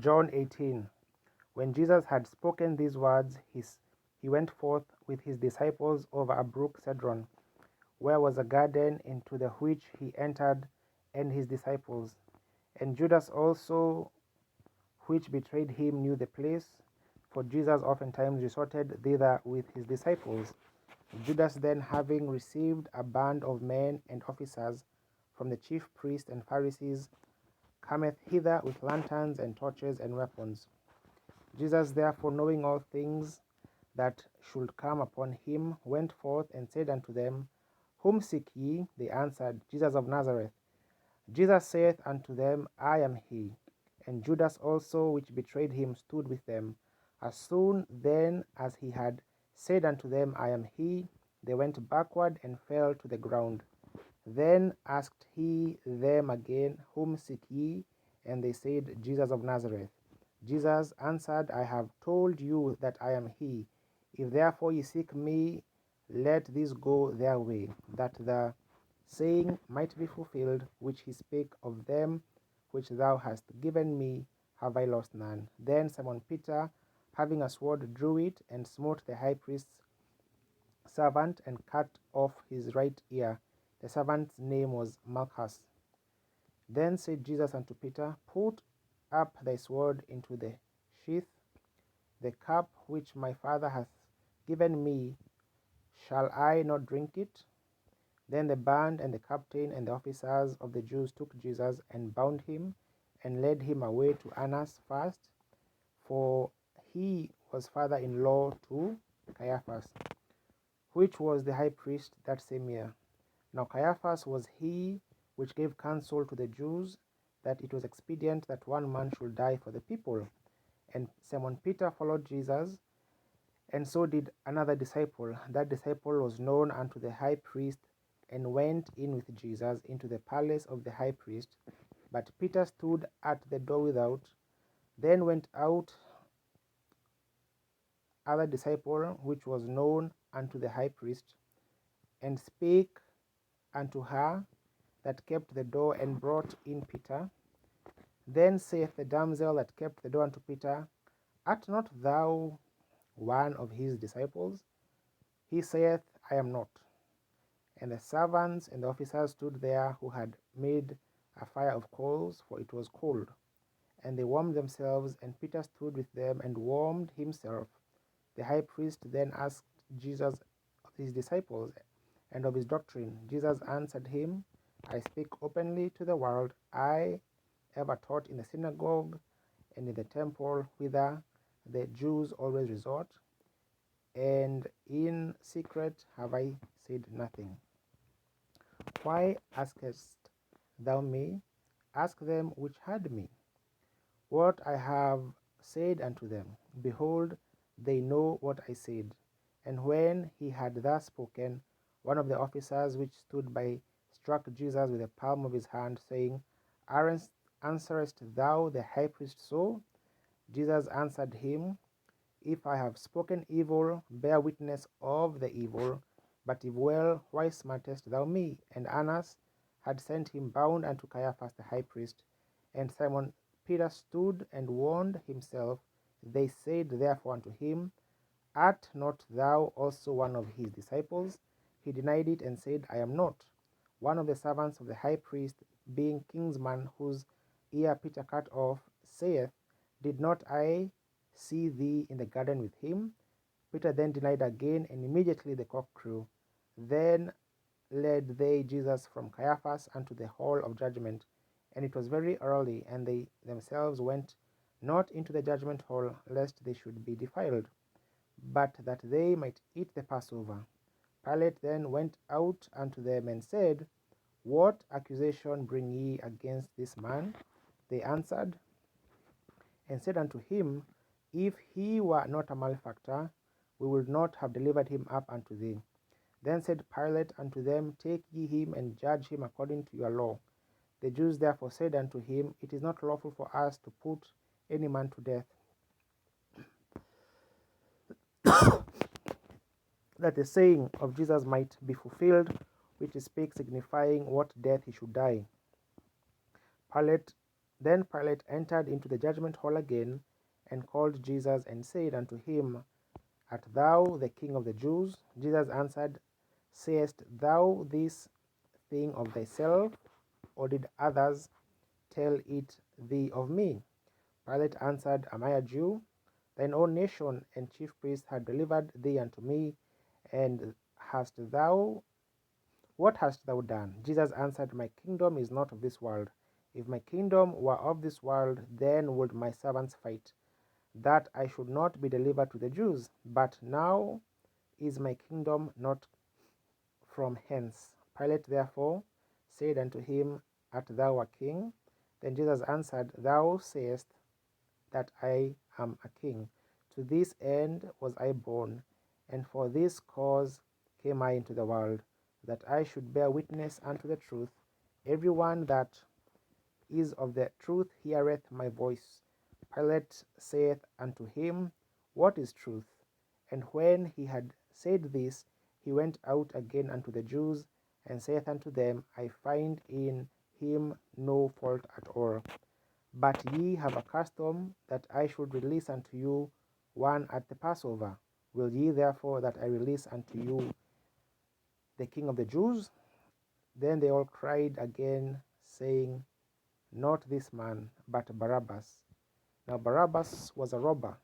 John 18. When Jesus had spoken these words, he went forth with his disciples over a brook Cedron, where was a garden, into the which he entered, and his disciples. And Judas also, which betrayed him, knew the place, for Jesus oftentimes resorted thither with his disciples. Judas then, having received a band of men and officers from the chief priests and Pharisees, cometh hither with lanterns and torches and weapons. Jesus therefore, knowing all things that should come upon him, went forth and said unto them, Whom seek ye? They answered, Jesus of Nazareth. Jesus saith unto them, I am he. And Judas also, which betrayed him, stood with them. As soon then as he had said unto them, I am he, they went backward and fell to the ground. Then asked he them again, Whom seek ye? And they said, Jesus of Nazareth. Jesus answered, I have told you that I am he. If therefore ye seek me, let this go their way, that the saying might be fulfilled, which he spake of them which thou hast given me, have I lost none. Then Simon Peter, having a sword, drew it, and smote the high priest's servant, and cut off his right ear. The servant's name was Malchus. Then said Jesus unto Peter, Put up thy sword into the sheath. The cup which my Father hath given me, shall I not drink it? Then the band and the captain and the officers of the Jews took Jesus, and bound him, and led him away to Annas first, for he was father-in-law to Caiaphas, which was the high priest that same year. Now Caiaphas was he which gave counsel to the Jews, that it was expedient that one man should die for the people. And Simon Peter followed Jesus, and so did another disciple. That disciple was known unto the high priest, and went in with Jesus into the palace of the high priest. But Peter stood at the door without. Then went out other disciple, which was known unto the high priest, and spake unto her that kept the door, and brought in Peter. Then saith the damsel that kept the door unto Peter, Art not thou one of his disciples? He saith, I am not. And the servants and the officers stood there, who had made a fire of coals, for it was cold. And they warmed themselves, and Peter stood with them, and warmed himself. The high priest then asked Jesus of his disciples, and of his doctrine. Jesus answered him, I speak openly to the world. I ever taught in the synagogue and in the temple, whither the Jews always resort, and in secret have I said nothing. Why askest thou me? Ask them which heard me what I have said unto them. Behold, they know what I said. And when he had thus spoken, one of the officers which stood by struck Jesus with the palm of his hand, saying, Answerest thou the high priest so? Jesus answered him, If I have spoken evil, bear witness of the evil. But if well, why smartest thou me? And Annas had sent him bound unto Caiaphas the high priest. And Simon Peter stood and warned himself. They said therefore unto him, Art not thou also one of his disciples? He denied it, and said, I am not. One of the servants of the high priest, being kinsman, whose ear Peter cut off, saith, Did not I see thee in the garden with him? Peter then denied again, and immediately the cock crew. Then led they Jesus from Caiaphas unto the hall of judgment. And it was very early, and they themselves went not into the judgment hall, lest they should be defiled, but that they might eat the Passover. Pilate then went out unto them, and said, What accusation bring ye against this man? They answered and said unto him, If he were not a malefactor, we would not have delivered him up unto thee. Then said Pilate unto them, Take ye him, and judge him according to your law. The Jews therefore said unto him, It is not lawful for us to put any man to death, that the saying of Jesus might be fulfilled, which he spake, signifying what death he should die. Pilate Then Pilate entered into the judgment hall again, and called Jesus, and said unto him, Art thou the King of the Jews? Jesus answered, Sayest thou this thing of thyself, or did others tell it thee of me? Pilate answered, Am I a Jew? Thine own nation and chief priests had delivered thee unto me, and what hast thou done? Jesus answered, My kingdom is not of this world. If my kingdom were of this world, then would my servants fight, that I should not be delivered to the Jews. But now is my kingdom not from hence. Pilate therefore said unto him, Art thou a king? Then Jesus answered, Thou sayest that I am a king. To this end was I born, and for this cause came I into the world, that I should bear witness unto the truth. Every one that is of the truth heareth my voice. Pilate saith unto him, What is truth? And when he had said this, he went out again unto the Jews, and saith unto them, I find in him no fault at all. But ye have a custom that I should release unto you one at the Passover. Will ye therefore that I release unto you the King of the Jews? Then they all cried again, saying, Not this man, but Barabbas. Now Barabbas was a robber.